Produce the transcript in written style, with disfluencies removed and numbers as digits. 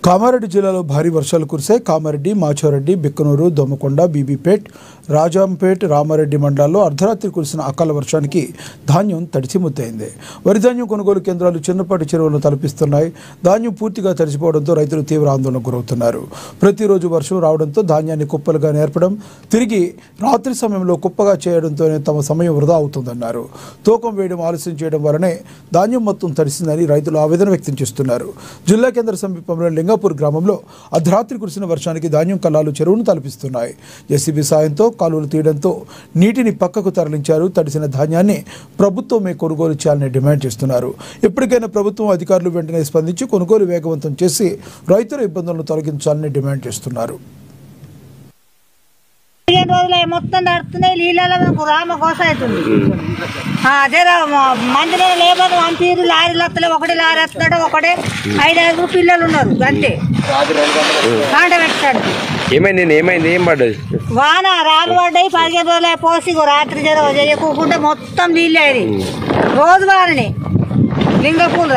కామారెడ్డి జిల్లాలో భారీ వర్షాలు కురిశాయి. కామారెడ్డి, మాచోరెడ్డి, బిక్కనూరు, దొమ్మకొండ, బీబీపేట్, రాజాంపేట్, రామారెడ్డి మండలాల్లో అర్ధరాత్రి కురిసిన అకాల వర్షానికి ధాన్యం తడిసి ముద్దయింది. వరి ధాన్యం కొనుగోలు కేంద్రాలు చిన్నపాటి చెరువులను తలపిస్తున్నాయి. ధాన్యం పూర్తిగా తడిసిపోవడంతో రైతులు తీవ్ర ఆందోళనకు గురవుతున్నారు. ప్రతిరోజు వర్షం రావడంతో ధాన్యాన్ని కుప్పలుగా నేర్పడం, తిరిగి రాత్రి సమయంలో కుప్పగా చేయడంతోనే తమ సమయం వృధా అవుతుందన్నారు. తూకం వేయడం ఆలస్యం చేయడం వల్లనే ధాన్యం మొత్తం తడిసిందని రైతులు ఆవేదన వ్యక్తం చేస్తున్నారు. జిల్లా కేంద్ర సమీపంలో లింగాపూర్ గ్రామంలో అర్ధరాత్రి కురిసిన వర్షానికి ధాన్యం కల్లాలు చెరువును తలపిస్తున్నాయి. జేసీబీ సాయంతో కాలువలు తీయడంతో నీటిని పక్కకు తరలించారు. తడిసిన ధాన్యాన్ని ప్రభుత్వమే కొనుగోలు చేయాలని డిమాండ్ చేస్తున్నారు. ఇప్పటికైనా ప్రభుత్వం అధికారులు వెంటనే స్పందించి కొనుగోలు వేగవంతం చేసి రైతుల ఇబ్బందులను తొలగించాలని డిమాండ్ చేస్తున్నారు. మొత్తం నడుస్తున్నాయి. నీళ్ళలో రామ కోస అవుతుంది. మందిలో లేబర్ పంపిరు. లారీలు వస్తలే. ఒకటి లారీ వస్తున్నాడు. ఒకటే 5-5 పిల్లలు ఉన్నారు. అంతే కాంట పెట్టాడు. ఏమైంది? ఏం పడ్డది? వాన రాళ్ళు పడ్డాయి. 15 రోజులు పోసి రాత్రి చేయకుండా మొత్తం నీళ్ళు అయ్యి రోజు వారిని లింగపూర్